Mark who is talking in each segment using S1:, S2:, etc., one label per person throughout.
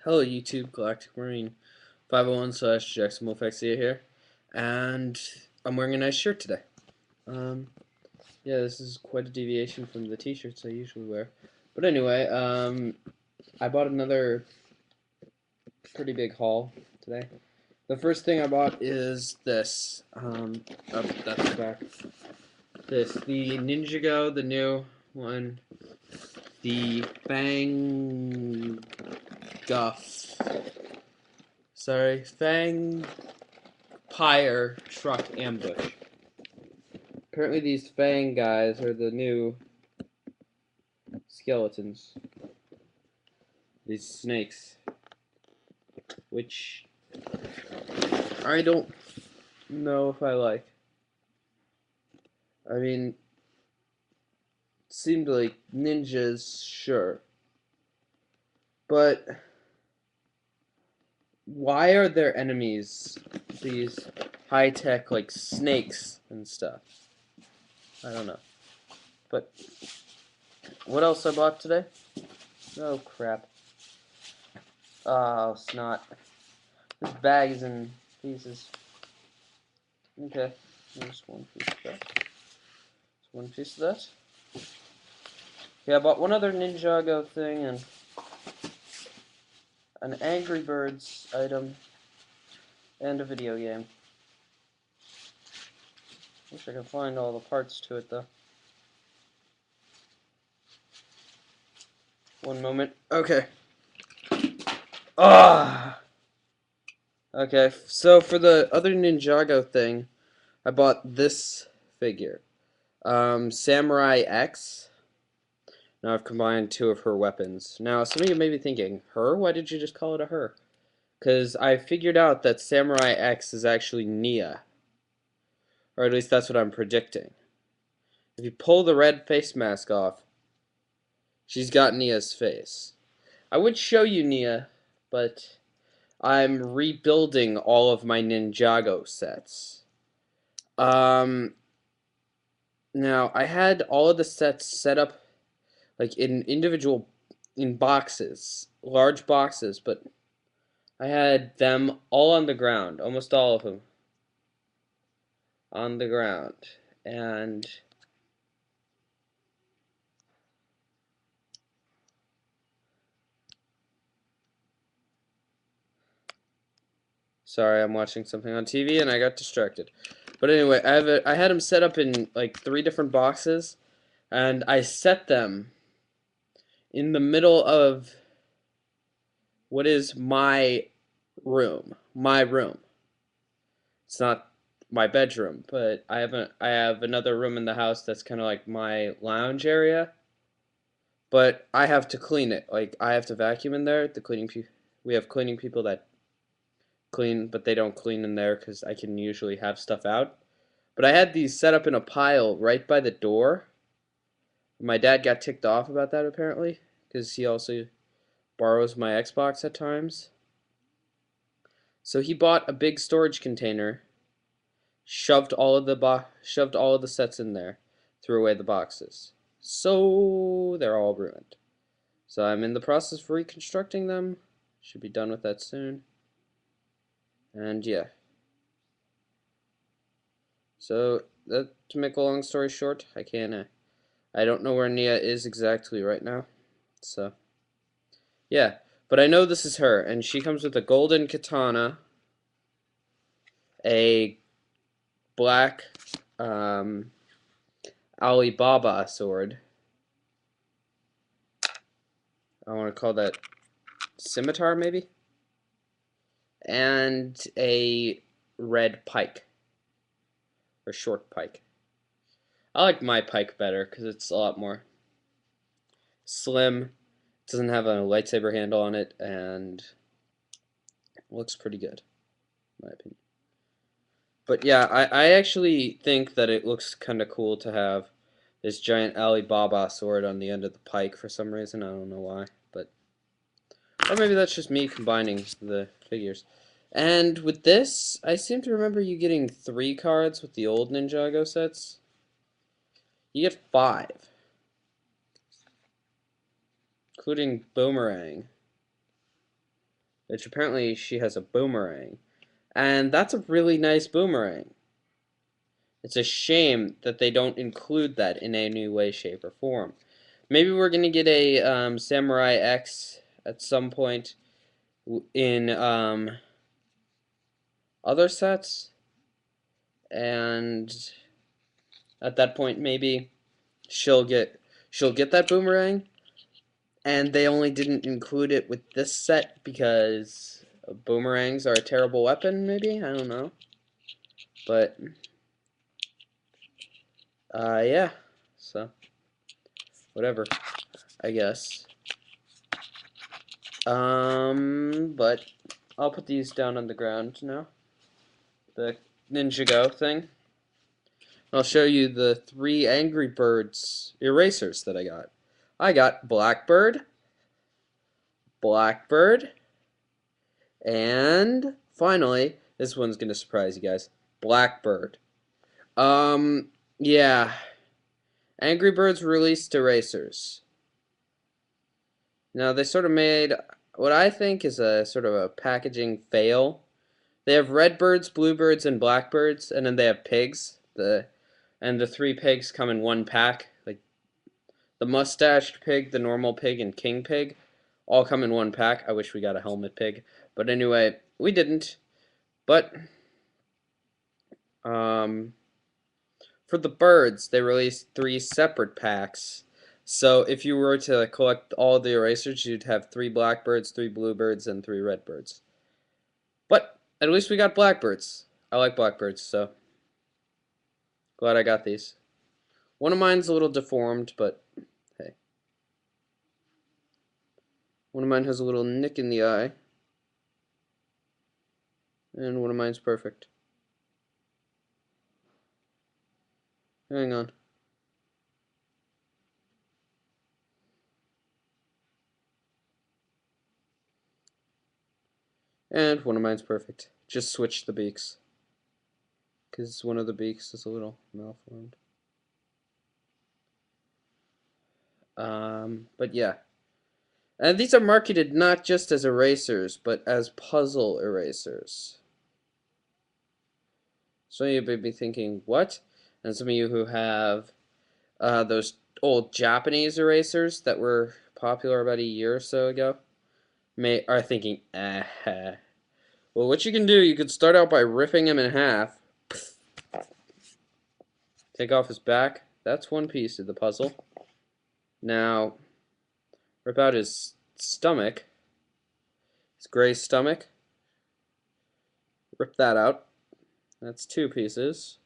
S1: Hello YouTube, galacticmarine501 slash Jackson Wolfexia here, and I'm wearing a nice shirt today. Um, yeah, this is quite a deviation from the t-shirts I usually wear. But anyway, I bought another pretty big haul today. The first thing I bought is this, that's the back. The Ninjago, the new one, the Fang Guff. Sorry, Fang Pyre Truck Ambush. Apparently these Fang guys are the new skeletons. These snakes. Which I don't know if I like. I mean, it seemed like ninjas, sure. But why are their enemies these high-tech, like, snakes and stuff? I don't know. But what else I bought today? Oh, crap. Oh, snot. This bag is in pieces. Okay, there's one piece of that. There's one piece of that. Yeah, I bought one other Ninjago thing and an Angry Birds item and a video game. Wish I could find all the parts to it though. One moment. Okay. Ah. Okay, so for the other Ninjago thing, I bought this figure. Samurai X. Now I've combined two of her weapons. Now some of you may be thinking, her? Why did you just call it a her? Because I figured out that Samurai X is actually Nia. Or at least that's what I'm predicting. If you pull the red face mask off, she's got Nia's face. I would show you Nia, but I'm rebuilding all of my Ninjago sets. Now, I had all of the sets set up like in boxes, large boxes, but I had them all on the ground, almost all of them on the ground, and sorry, I'm watching something on TV and I got distracted. But anyway, I had them set up in like 3 different boxes, and I set them in the middle of what is my room. My room. It's not my bedroom, but I have another room in the house that's kind of like my lounge area. But I have to clean it. Like I have to vacuum in there. We have cleaning people that clean, but they don't clean in there because I can usually have stuff out. But I had these set up in a pile right by the door. My dad got ticked off about that apparently because he also borrows my Xbox at times. So he bought a big storage container, shoved all of the sets in there, threw away the boxes. So they're all ruined. So I'm in the process of reconstructing them. Should be done with that soon. And yeah. So to make a long story short, I don't know where Nia is exactly right now. So yeah, but I know this is her, and she comes with a golden katana, a black Alibaba sword. I want to call that scimitar, maybe? And a red pike. Or short pike. I like my pike better, because it's a lot more slim. It doesn't have a lightsaber handle on it, and it looks pretty good, in my opinion. But yeah, I actually think that it looks kind of cool to have this giant Alibaba sword on the end of the pike for some reason. I don't know why, but or maybe that's just me combining the figures. And with this, I seem to remember you getting 3 cards with the old Ninjago sets. You get 5, including Boomerang. which apparently she has a boomerang. And that's a really nice boomerang. It's a shame that they don't include that in any way, shape, or form. Maybe we're going to get a Samurai X at some point in other sets. And at that point, maybe she'll get that boomerang. And they only didn't include it with this set because boomerangs are a terrible weapon, maybe? I don't know. But, yeah. So, whatever, I guess. But I'll put these down on the ground now. The Ninjago thing. I'll show you the 3 Angry Birds erasers that I got. I got Blackbird, Blackbird, and finally, this one's gonna surprise you guys, Blackbird. Yeah. Angry Birds released erasers. Now, they sort of made what I think is a sort of a packaging fail. They have red birds, bluebirds, and blackbirds, and then they have pigs. And the 3 pigs come in one pack. Like the mustached pig, the normal pig, and king pig all come in one pack. I wish we got a helmet pig. But anyway, we didn't. But for the birds, they released 3 separate packs. So if you were to collect all the erasers, you'd have 3 blackbirds, 3 bluebirds, and 3 redbirds. But at least we got blackbirds. I like blackbirds, so glad I got these. One of mine's a little deformed, but hey. One of mine has a little nick in the eye. And one of mine's perfect. Hang on. And one of mine's perfect. Just switch the beaks, because one of the beaks is a little malformed. But yeah. And these are marketed not just as erasers, but as puzzle erasers. Some of you may be thinking, what? And some of you who have those old Japanese erasers that were popular about a year or so ago are thinking, Well, what you can do, you could start out by ripping him in half. Take off his back. That's one piece of the puzzle. Now, rip out his stomach. His gray stomach. Rip that out. That's 2 pieces.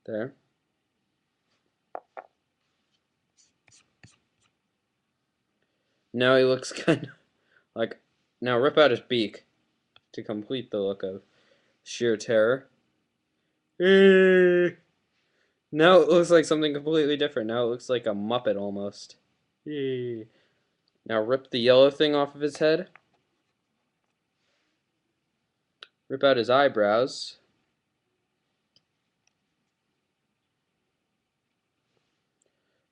S1: There. Now he looks kind of like... Now rip out his beak to complete the look of sheer terror. Now it looks like something completely different. Now it looks like a Muppet almost. Now rip the yellow thing off of his head. Rip out his eyebrows.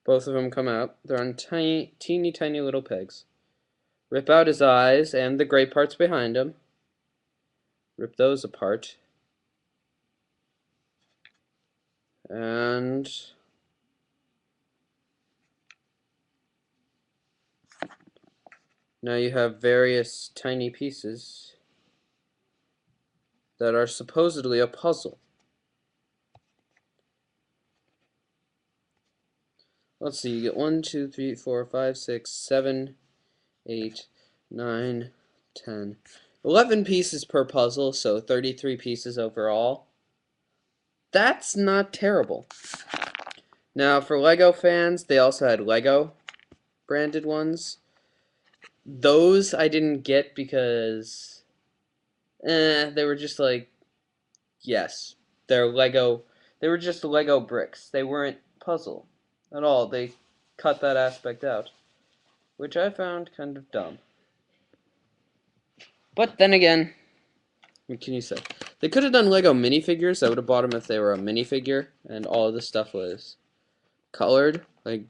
S1: Both of them come out. They're on teeny tiny little pegs. Rip out his eyes and the gray parts behind him. Rip those apart. And now you have various tiny pieces that are supposedly a puzzle. Let's see, you get 1, 2, 3, 4, 5, 6, 7, 8, 9, 10, 11 pieces per puzzle, so 33 pieces overall. That's not terrible. Now, for Lego fans, they also had Lego branded ones. Those I didn't get because they were just like, yes, they're Lego. They were just Lego bricks. They weren't puzzle at all. They cut that aspect out, which I found kind of dumb. But then again, what can you say? They could have done Lego minifigures. I would have bought them if they were a minifigure and all of the stuff was colored. Like,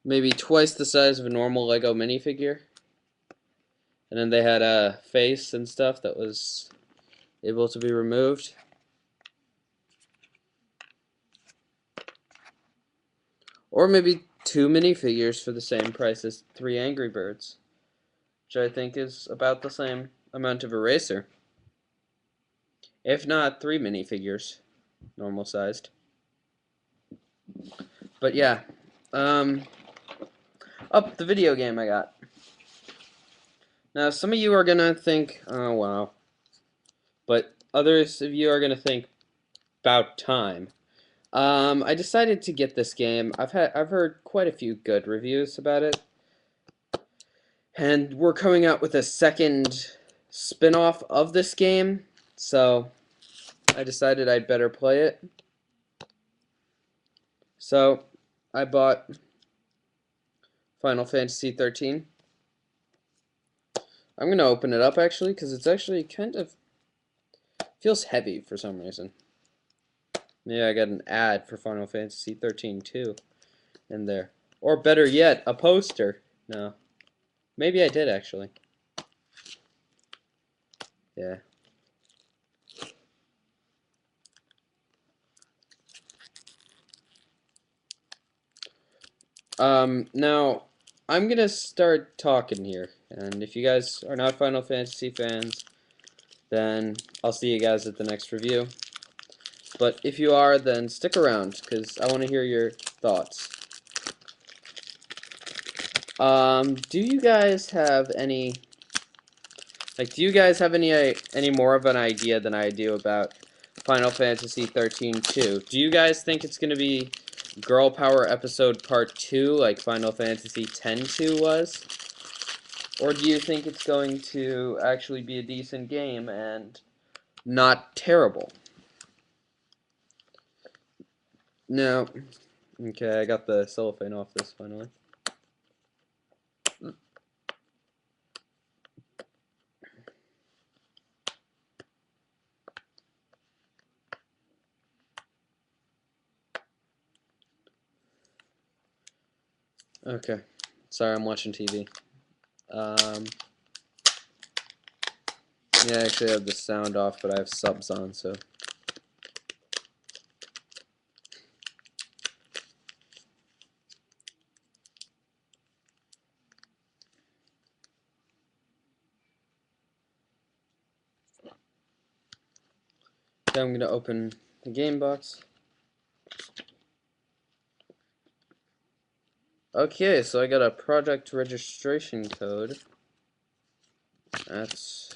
S1: maybe twice the size of a normal Lego minifigure. And then they had a face and stuff that was able to be removed. Or maybe 2 minifigures for the same price as 3 Angry Birds, which I think is about the same amount of eraser. If not 3 minifigures, normal sized. But yeah, the video game I got. Now, some of you are gonna think, oh wow, but others of you are gonna think, about time. I decided to get this game. I've heard quite a few good reviews about it, and we're coming out with a second spin-off of this game, so I decided I'd better play it. So I bought Final Fantasy 13. I'm gonna open it up actually, because it's actually kind of feels heavy for some reason. Yeah, I got an ad for Final Fantasy 13 too in there. Or better yet, a poster. No. Maybe I did actually. Yeah. Now, I'm gonna start talking here, and if you guys are not Final Fantasy fans, then I'll see you guys at the next review. But if you are, then stick around, because I want to hear your thoughts. Do you guys have any, do you guys have any more of an idea than I do about Final Fantasy 13-2? Do you guys think it's gonna be Girl Power Episode Part 2, like Final Fantasy X-2 was? Or do you think it's going to actually be a decent game and not terrible? No. Okay, I got the cellophane off this finally. Okay. Sorry, I'm watching TV. Yeah, I actually have the sound off, but I have subs on, so. Okay, I'm gonna open the game box. Okay, so I got a project registration code. That's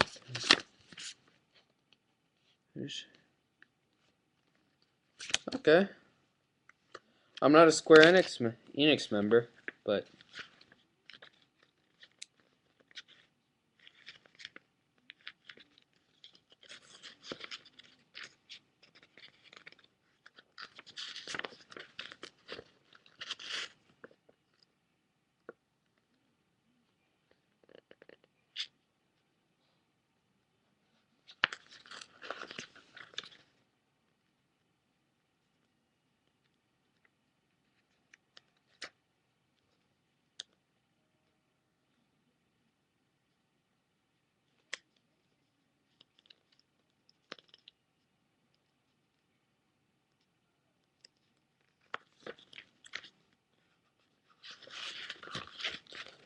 S1: okay. I'm not a Square Enix member, but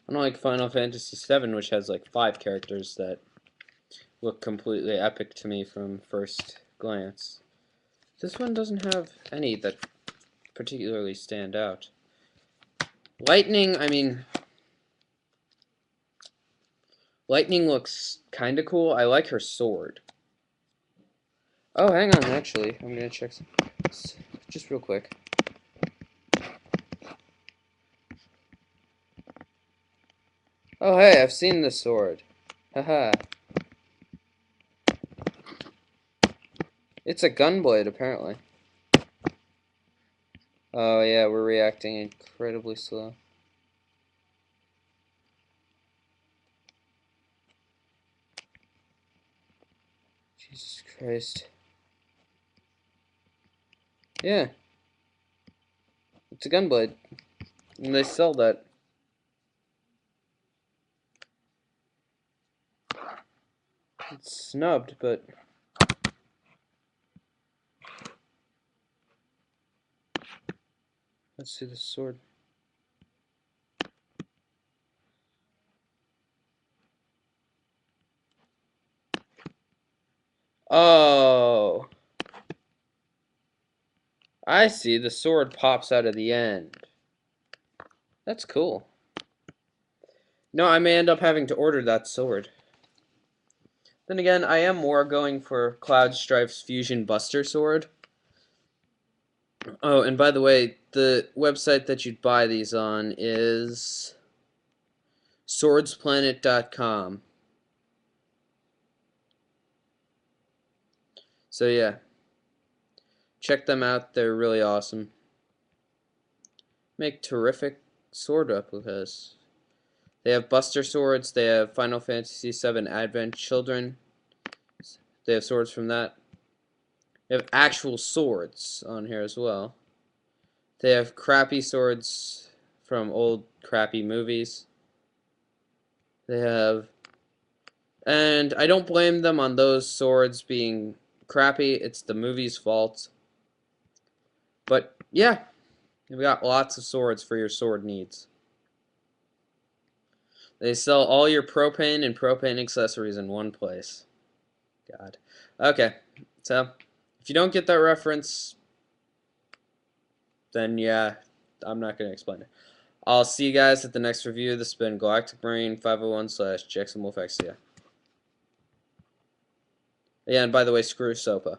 S1: unlike Final Fantasy VII, which has like 5 characters that look completely epic to me from first glance, this one doesn't have any that particularly stand out. Lightning, I mean, Lightning looks kinda cool. I like her sword. Oh, hang on, actually, I'm gonna check some, just real quick. Oh, hey, I've seen this sword. Haha. It's a gunblade, apparently. Oh, yeah, we're reacting incredibly slow. Jesus Christ. Yeah. It's a gunblade. And they sell that. It's snubbed, but let's see the sword. Oh, I see. The sword pops out of the end. That's cool. No, I may end up having to order that sword. Then again, I am more going for Cloud Strife's Fusion Buster Sword. Oh, and by the way, the website that you'd buy these on is swordsplanet.com. So yeah, check them out. They're really awesome. Make terrific sword replicas. They have Buster Swords. They have Final Fantasy VII Advent Children. They have swords from that. They have actual swords on here as well. They have crappy swords from old crappy movies. They have... And I don't blame them on those swords being crappy. It's the movie's fault. But yeah, we got lots of swords for your sword needs. They sell all your propane and propane accessories in one place. God. Okay, so if you don't get that reference, then yeah, I'm not going to explain it. I'll see you guys at the next review. This has been galacticmarine501's /JacksonWolfXia. Yeah, and by the way, screw SOPA.